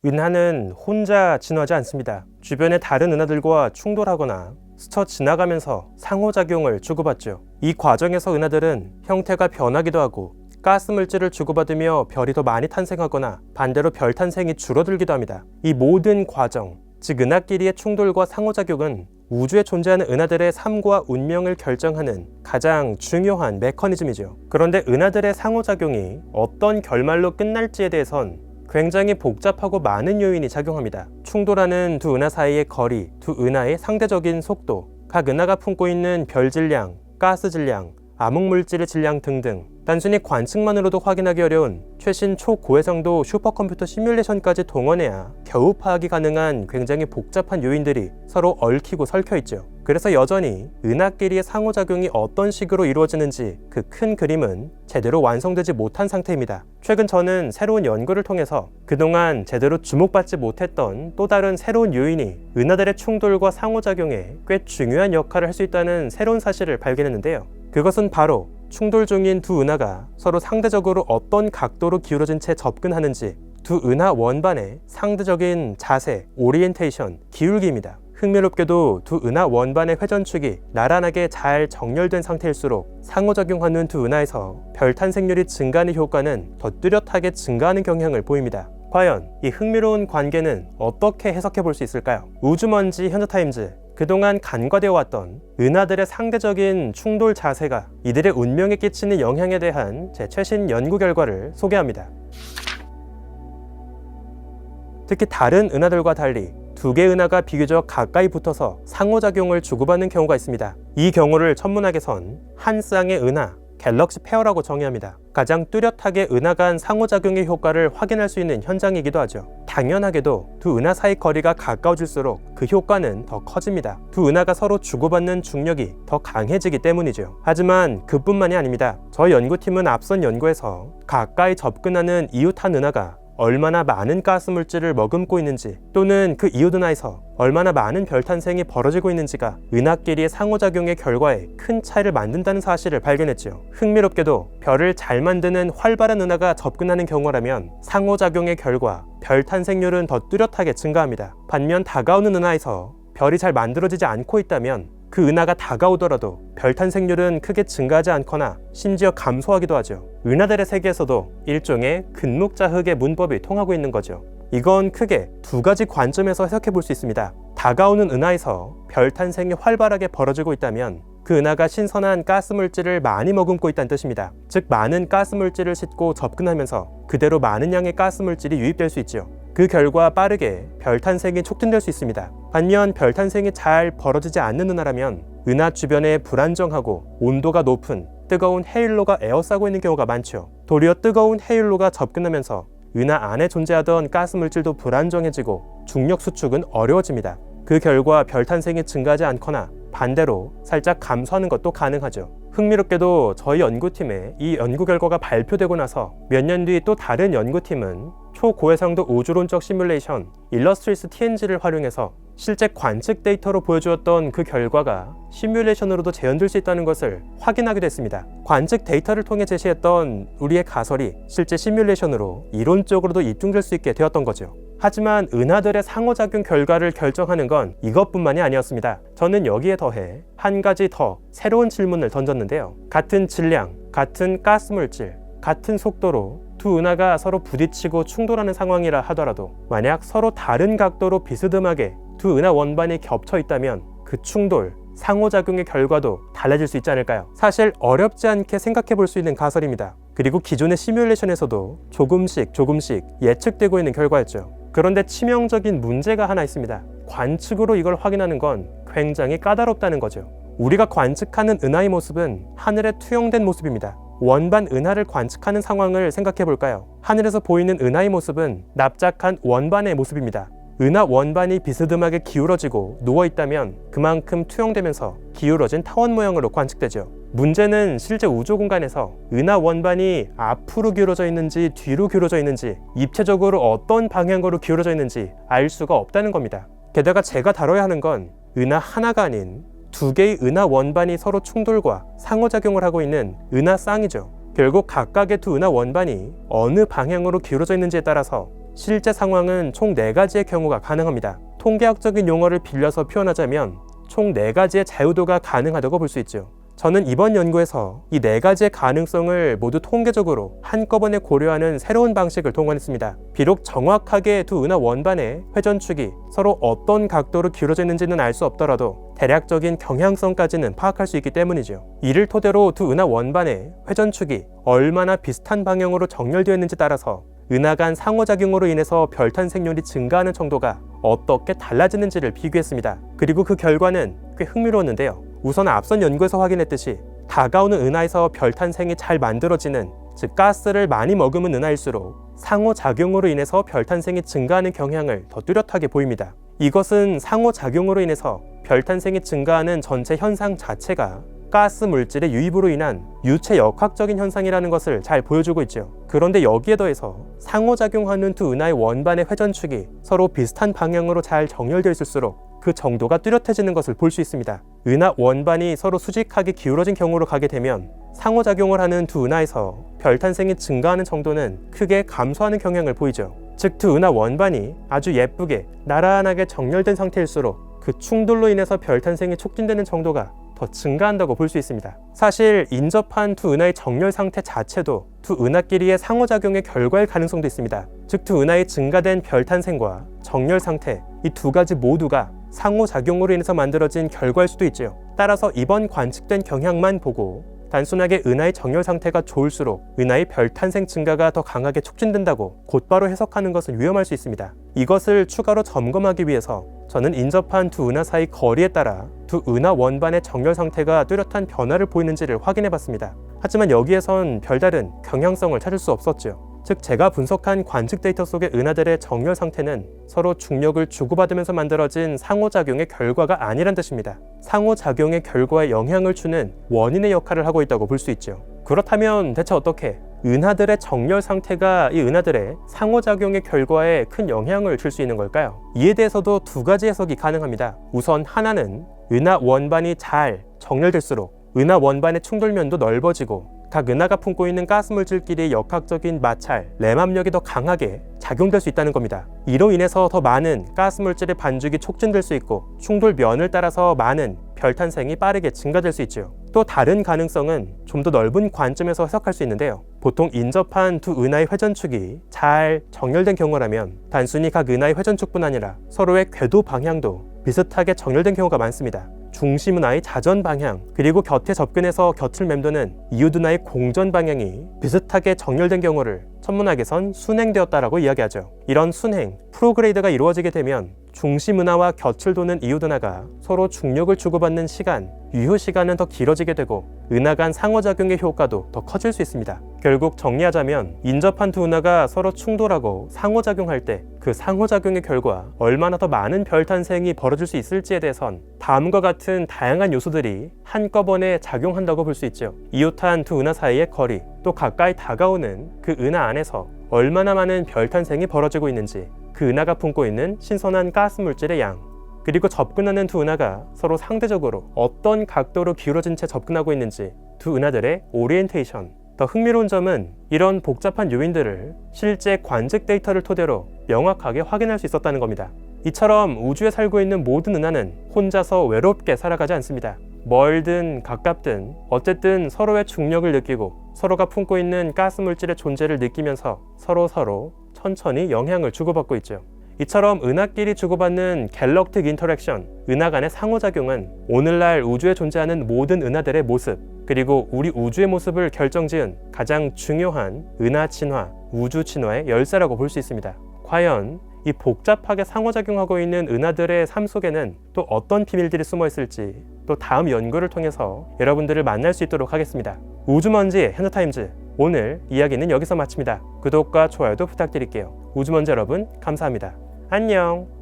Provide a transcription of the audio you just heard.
은하는 혼자 진화하지 않습니다. 주변의 다른 은하들과 충돌하거나 스쳐 지나가면서 상호작용을 주고받죠. 이 과정에서 은하들은 형태가 변하기도 하고 가스 물질을 주고받으며 별이 더 많이 탄생하거나 반대로 별 탄생이 줄어들기도 합니다. 이 모든 과정, 즉 은하끼리의 충돌과 상호작용은 우주에 존재하는 은하들의 삶과 운명을 결정하는 가장 중요한 메커니즘이죠. 그런데 은하들의 상호작용이 어떤 결말로 끝날지에 대해선 굉장히 복잡하고 많은 요인이 작용합니다. 충돌하는 두 은하 사이의 거리, 두 은하의 상대적인 속도, 각 은하가 품고 있는 별 질량, 가스 질량, 암흑물질의 질량 등등 단순히 관측만으로도 확인하기 어려운 최신 초고해상도 슈퍼컴퓨터 시뮬레이션까지 동원해야 겨우 파악이 가능한 굉장히 복잡한 요인들이 서로 얽히고 설켜 있죠. 그래서 여전히 은하끼리의 상호작용이 어떤 식으로 이루어지는지 그 큰 그림은 제대로 완성되지 못한 상태입니다. 최근 저는 새로운 연구를 통해서 그동안 제대로 주목받지 못했던 또 다른 새로운 요인이 은하들의 충돌과 상호작용에 꽤 중요한 역할을 할 수 있다는 새로운 사실을 발견했는데요. 그것은 바로 충돌 중인 두 은하가 서로 상대적으로 어떤 각도로 기울어진 채 접근하는지 두 은하 원반의 상대적인 자세, 오리엔테이션, 기울기입니다. 흥미롭게도 두 은하 원반의 회전축이 나란하게 잘 정렬된 상태일수록 상호작용하는 두 은하에서 별 탄생률이 증가하는 효과는 더 뚜렷하게 증가하는 경향을 보입니다. 과연 이 흥미로운 관계는 어떻게 해석해 볼 수 있을까요? 우주먼지 현대타임즈, 그동안 간과되어 왔던 은하들의 상대적인 충돌 자세가 이들의 운명에 끼치는 영향에 대한 제 최신 연구 결과를 소개합니다. 특히 다른 은하들과 달리 두 개의 은하가 비교적 가까이 붙어서 상호작용을 주고받는 경우가 있습니다. 이 경우를 천문학에선 한 쌍의 은하, 갤럭시 페어라고 정의합니다. 가장 뚜렷하게 은하 간 상호작용의 효과를 확인할 수 있는 현장이기도 하죠. 당연하게도 두 은하 사이 거리가 가까워질수록 그 효과는 더 커집니다. 두 은하가 서로 주고받는 중력이 더 강해지기 때문이죠. 하지만 그뿐만이 아닙니다. 저희 연구팀은 앞선 연구에서 가까이 접근하는 이웃 한 은하가 얼마나 많은 가스 물질을 머금고 있는지 또는 그 이웃 은하에서 얼마나 많은 별 탄생이 벌어지고 있는지가 은하끼리의 상호작용의 결과에 큰 차이를 만든다는 사실을 발견했죠. 흥미롭게도 별을 잘 만드는 활발한 은하가 접근하는 경우라면 상호작용의 결과 별 탄생률은 더 뚜렷하게 증가합니다. 반면 다가오는 은하에서 별이 잘 만들어지지 않고 있다면 그 은하가 다가오더라도 별 탄생률은 크게 증가하지 않거나 심지어 감소하기도 하죠. 은하들의 세계에서도 일종의 근묵자흑의 문법이 통하고 있는 거죠. 이건 크게 두 가지 관점에서 해석해 볼 수 있습니다. 다가오는 은하에서 별 탄생이 활발하게 벌어지고 있다면 그 은하가 신선한 가스 물질을 많이 머금고 있다는 뜻입니다. 즉 많은 가스 물질을 싣고 접근하면서 그대로 많은 양의 가스 물질이 유입될 수 있죠. 그 결과 빠르게 별 탄생이 촉진될 수 있습니다. 반면 별 탄생이 잘 벌어지지 않는 은하라면 은하 주변에 불안정하고 온도가 높은 뜨거운 해일로가 에워싸고 있는 경우가 많죠. 도리어 뜨거운 해일로가 접근하면서 은하 안에 존재하던 가스 물질도 불안정해지고 중력 수축은 어려워집니다. 그 결과 별 탄생이 증가하지 않거나 반대로 살짝 감소하는 것도 가능하죠. 흥미롭게도 저희 연구팀의 이 연구 결과가 발표되고 나서 몇 년 뒤 또 다른 연구팀은 초고해상도 우주론적 시뮬레이션 일러스트리스 TNG를 활용해서 실제 관측 데이터로 보여주었던 그 결과가 시뮬레이션으로도 재현될 수 있다는 것을 확인하게 됐습니다. 관측 데이터를 통해 제시했던 우리의 가설이 실제 시뮬레이션으로 이론적으로도 입증될 수 있게 되었던 거죠. 하지만 은하들의 상호작용 결과를 결정하는 건 이것뿐만이 아니었습니다. 저는 여기에 더해 한 가지 더 새로운 질문을 던졌는데요. 같은 질량, 같은 가스 물질, 같은 속도로 두 은하가 서로 부딪히고 충돌하는 상황이라 하더라도 만약 서로 다른 각도로 비스듬하게 두 은하 원반이 겹쳐 있다면 그 충돌, 상호작용의 결과도 달라질 수 있지 않을까요? 사실 어렵지 않게 생각해 볼 수 있는 가설입니다. 그리고 기존의 시뮬레이션에서도 조금씩 예측되고 있는 결과였죠. 그런데 치명적인 문제가 하나 있습니다. 관측으로 이걸 확인하는 건 굉장히 까다롭다는 거죠. 우리가 관측하는 은하의 모습은 하늘에 투영된 모습입니다. 원반 은하를 관측하는 상황을 생각해 볼까요? 하늘에서 보이는 은하의 모습은 납작한 원반의 모습입니다. 은하 원반이 비스듬하게 기울어지고 누워있다면 그만큼 투영되면서 기울어진 타원 모양으로 관측되죠. 문제는 실제 우주 공간에서 은하 원반이 앞으로 기울어져 있는지 뒤로 기울어져 있는지 입체적으로 어떤 방향으로 기울어져 있는지 알 수가 없다는 겁니다. 게다가 제가 다뤄야 하는 건 은하 하나가 아닌 두 개의 은하 원반이 서로 충돌과 상호작용을 하고 있는 은하 쌍이죠. 결국 각각의 두 은하 원반이 어느 방향으로 기울어져 있는지에 따라서 실제 상황은 총 4가지의 경우가 가능합니다. 통계학적인 용어를 빌려서 표현하자면 총 4가지의 자유도가 가능하다고 볼 수 있죠. 저는 이번 연구에서 이 4가지의 가능성을 모두 통계적으로 한꺼번에 고려하는 새로운 방식을 동원했습니다. 비록 정확하게 두 은하 원반의 회전축이 서로 어떤 각도로 기울어져 있는지는 알 수 없더라도 대략적인 경향성까지는 파악할 수 있기 때문이죠. 이를 토대로 두 은하 원반의 회전축이 얼마나 비슷한 방향으로 정렬되어 있는지 따라서 은하 간 상호작용으로 인해서 별 탄생률이 증가하는 정도가 어떻게 달라지는지를 비교했습니다. 그리고 그 결과는 꽤 흥미로웠는데요. 우선 앞선 연구에서 확인했듯이 다가오는 은하에서 별 탄생이 잘 만들어지는, 즉 가스를 많이 머금은 은하일수록 상호작용으로 인해서 별 탄생이 증가하는 경향을 더 뚜렷하게 보입니다. 이것은 상호작용으로 인해서 별 탄생이 증가하는 전체 현상 자체가 가스 물질의 유입으로 인한 유체 역학적인 현상이라는 것을 잘 보여주고 있죠. 그런데 여기에 더해서 상호작용하는 두 은하의 원반의 회전축이 서로 비슷한 방향으로 잘 정렬되어 있을수록 그 정도가 뚜렷해지는 것을 볼 수 있습니다. 은하 원반이 서로 수직하게 기울어진 경우로 가게 되면 상호작용을 하는 두 은하에서 별 탄생이 증가하는 정도는 크게 감소하는 경향을 보이죠. 즉 두 은하 원반이 아주 예쁘게 나란하게 정렬된 상태일수록 그 충돌로 인해서 별 탄생이 촉진되는 정도가 더 증가한다고 볼 수 있습니다. 사실 인접한 두 은하의 정렬 상태 자체도 두 은하끼리의 상호작용의 결과일 가능성도 있습니다. 즉 두 은하의 증가된 별 탄생과 정렬 상태, 이 두 가지 모두가 상호작용으로 인해서 만들어진 결과일 수도 있죠. 따라서 이번 관측된 경향만 보고 단순하게 은하의 정렬 상태가 좋을수록 은하의 별 탄생 증가가 더 강하게 촉진된다고 곧바로 해석하는 것은 위험할 수 있습니다. 이것을 추가로 점검하기 위해서 저는 인접한 두 은하 사이 거리에 따라 두 은하 원반의 정렬 상태가 뚜렷한 변화를 보이는지를 확인해 봤습니다. 하지만 여기에선 별다른 경향성을 찾을 수 없었죠. 즉 제가 분석한 관측 데이터 속의 은하들의 정렬 상태는 서로 중력을 주고받으면서 만들어진 상호작용의 결과가 아니란 뜻입니다. 상호작용의 결과에 영향을 주는 원인의 역할을 하고 있다고 볼 수 있죠. 그렇다면 대체 어떻게 은하들의 정렬 상태가 이 은하들의 상호작용의 결과에 큰 영향을 줄 수 있는 걸까요? 이에 대해서도 두 가지 해석이 가능합니다. 우선 하나는 은하 원반이 잘 정렬될수록 은하 원반의 충돌면도 넓어지고 각 은하가 품고 있는 가스 물질끼리의 역학적인 마찰, 램 압력이 더 강하게 작용될 수 있다는 겁니다. 이로 인해서 더 많은 가스 물질의 반죽이 촉진될 수 있고 충돌면을 따라서 많은 별 탄생이 빠르게 증가될 수 있죠. 또 다른 가능성은 좀 더 넓은 관점에서 해석할 수 있는데요. 보통 인접한 두 은하의 회전축이 잘 정렬된 경우라면 단순히 각 은하의 회전축뿐 아니라 서로의 궤도 방향도 비슷하게 정렬된 경우가 많습니다. 중심 은하의 자전 방향, 그리고 곁에 접근해서 곁을 맴도는 이웃 은하의 공전 방향이 비슷하게 정렬된 경우를 천문학에선 순행되었다라고 이야기하죠. 이런 순행, 프로그레이드가 이루어지게 되면 중심 은하와 곁을 도는 이웃 은하가 서로 중력을 주고받는 시간, 유효 시간은 더 길어지게 되고 은하 간 상호작용의 효과도 더 커질 수 있습니다. 결국 정리하자면 인접한 두 은하가 서로 충돌하고 상호작용할 때 그 상호작용의 결과 얼마나 더 많은 별 탄생이 벌어질 수 있을지에 대해선 다음과 같은 다양한 요소들이 한꺼번에 작용한다고 볼 수 있죠. 이웃한 두 은하 사이의 거리, 또 가까이 다가오는 그 은하 안에서 얼마나 많은 별 탄생이 벌어지고 있는지, 그 은하가 품고 있는 신선한 가스 물질의 양, 그리고 접근하는 두 은하가 서로 상대적으로 어떤 각도로 기울어진 채 접근하고 있는지 두 은하들의 오리엔테이션. 더 흥미로운 점은 이런 복잡한 요인들을 실제 관측 데이터를 토대로 명확하게 확인할 수 있었다는 겁니다. 이처럼 우주에 살고 있는 모든 은하는 혼자서 외롭게 살아가지 않습니다. 멀든 가깝든 어쨌든 서로의 중력을 느끼고 서로가 품고 있는 가스 물질의 존재를 느끼면서 서로 천천히 영향을 주고받고 있죠. 이처럼 은하끼리 주고받는 갤럭틱 인터랙션, 은하 간의 상호작용은 오늘날 우주에 존재하는 모든 은하들의 모습, 그리고 우리 우주의 모습을 결정지은 가장 중요한 은하 진화, 우주 진화의 열쇠라고 볼 수 있습니다. 과연 이 복잡하게 상호작용하고 있는 은하들의 삶 속에는 또 어떤 비밀들이 숨어 있을지 또 다음 연구를 통해서 여러분들을 만날 수 있도록 하겠습니다. 우주먼지의 현자타임즈, 오늘 이야기는 여기서 마칩니다. 구독과 좋아요도 부탁드릴게요. 우주먼지 여러분, 감사합니다. 안녕.